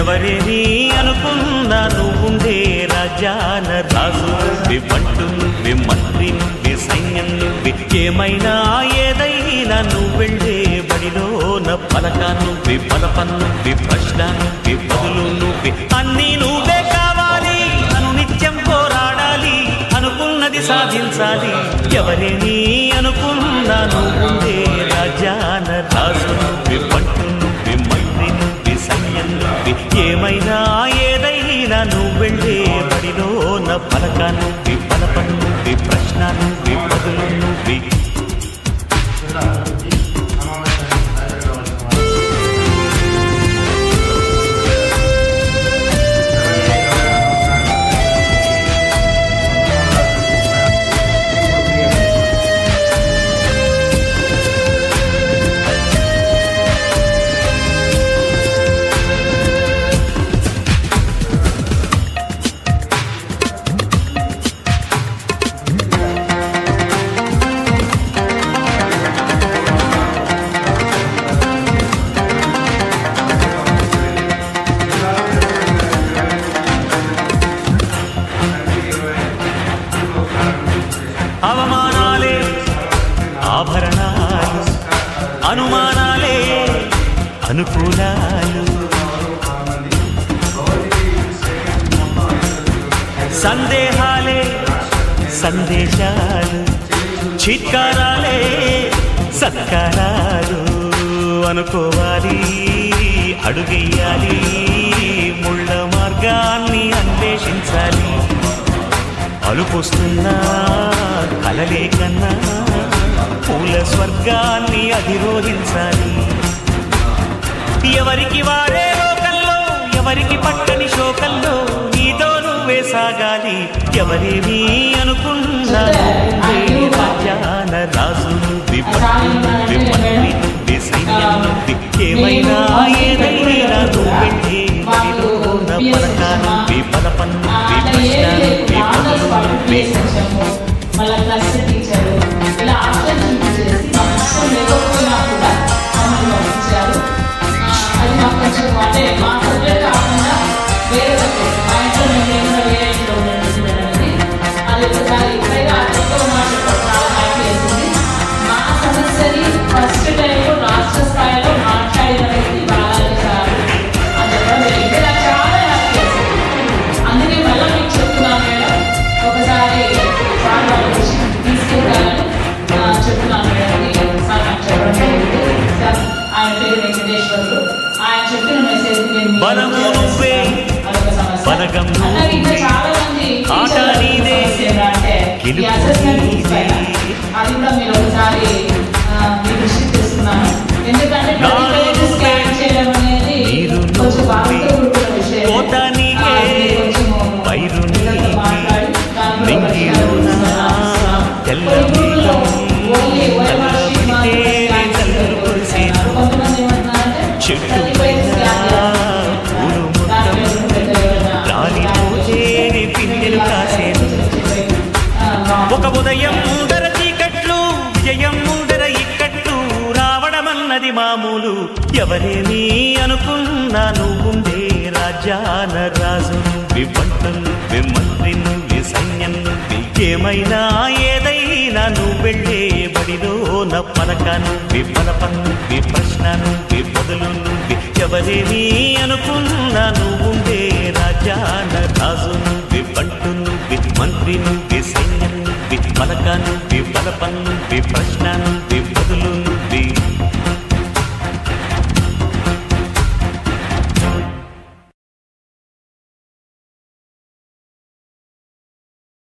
ఎవరేని అనుకున్నా నువ్వుండే రాజాన రాజు నువ్వే, పంటు నువ్వే, మంత్రి నువ్వే, సైన్యం నువ్వే, ఏమైనా ఏదైనా నువ్వెళ్ళే బడిలోన పలక నువ్వే, పలప నువ్వే, ప్రశ్న నువ్వే, బదులు నువ్వే, అన్నీ నువ్వే కావాలి, అనునిత్యం పోరాడాలి, అనుకున్నది సాధించాలి. ఎవరేని అనుకున్నా నువ్వుండే రాజాన రాజు నువ్వే, పంటు నువ్వే, మంత్రి నువ్వే, సైన్యం నువ్వే, ఏమైనా ఏదైనా నువ్వెళ్ళే బడిలోన పలక నువ్వే, పలప నువ్వే, ప్రశ్న నువ్వే, బదులు నువ్వే. అవమానాలే ఆభరణాలు, అనుమానాలే అనుకూలాలు, సందేహాలే సందేశాలు, చిత్కారాలే సత్కారాలు. అనుకోవాలి, అడుగెయ్యాలి, ముళ్ళ మార్గాన్ని అన్వేషించాలి. అలుపొస్తున్నా కలలే కన్నా పూల స్వర్గాన్ని అధిరోహించాలి. ఎవరికి వారే లోకల్లో, ఎవరికి పట్టని శోకల్లో నీతో నువ్వే సాగాలి. ఎవరేమీ అనుకున్నా రాజాన రాజు నువ్వే, పట్టు నువ్వే, మంత్రి నువ్వే, సైన్యం నువ్వే, ఏమైనా ఏదైనా నువ్వెళ్ళే బడిలోన పలక నువ్వే, పలప నువ్వే, ప్రశ్న నువ్వే, బదులు నువ్వే. మళ్ళీ క్లాస్ టీచర్ ఇలా ఆప్షన్ చూపించేసి మా ఇష్టం లేకపోయినా కూడా మమ్మల్ని పంపించారు. అది మాకు కొంచెం అంటే మా సబ్జెక్ట్ కాకుండా వేరే సబ్జెక్ట్, మా ఇంట్లో నేను కూడా వేరే ఇంట్లో ఉండేది. అది ఒకసారి పైగా అతనితో మాట్లాడారు, చాలా హ్యాపీ వేసింది. మా సమస్యని ఫస్ట్ టైంలో రాష్ట్ర స్థాయిలో మాట్లాడిన వ్యక్తి బాలాజీ సార్. అందువల్ల ఇలా చాలా హ్యాపీ వేసింది. అందుకే మళ్ళీ మీకు చెప్తున్నాను మేడం, ఒకసారి సార్ వాళ్ళ దృష్టికి తీసుకెళ్తానని చెప్తున్నాను మేడం. సార్ నాకు చెప్పడం జరిగింది. సార్ ఆయన పేరు వెంకటేశ్వర్లు. ఆయన చెప్పిన మెసేజ్ బలము నువ్వే, బలగం నువ్వే, ఆట నీదే, గెలుపు నీదే. అది కూడా మీరు ఒకసారి మీ దృష్టికి తీసుకున్నాను. ఎందుకంటే స్కాన్ చేయడం అనేది కొంచెం బాధతో కూడుకున్న విషయం. కోట నీకే, పైరు నీకే, నింగిలోన తెల్ల మేఘం తల్లులు కొలిసేను. చెట్టు పైన పూలు ముట్టం, రాలిపోతేనే పిందెలు కాసేను. ఒక ఉదయం ముందర చీకట్లు, విజయం ముందర ఇక్కట్లు, రావడమన్నది మామూలు. ఎవరేమీ అనుకున్నా నువ్వుండే రాజాన రాజు నువ్వే, పంటు నువ్వే, మంత్రి నువ్వే, సైన్యం నువ్వే, ఏమైనా ఏదైనా నువ్వెళ్ళే బడిలోన పలక నువ్వే, పలప నువ్వే, ప్రశ్న నువ్వే, బదులు నువ్వే. ఎవరేమీ అనుకున్నా నువ్వుండే రాజాన రాజు నువ్వే, పంటు నువ్వే, మంత్రి నువ్వే, సైన్యం నువ్వే, పలక నువ్వే, పలప నువ్వే, ప్రశ్న నువ్వే.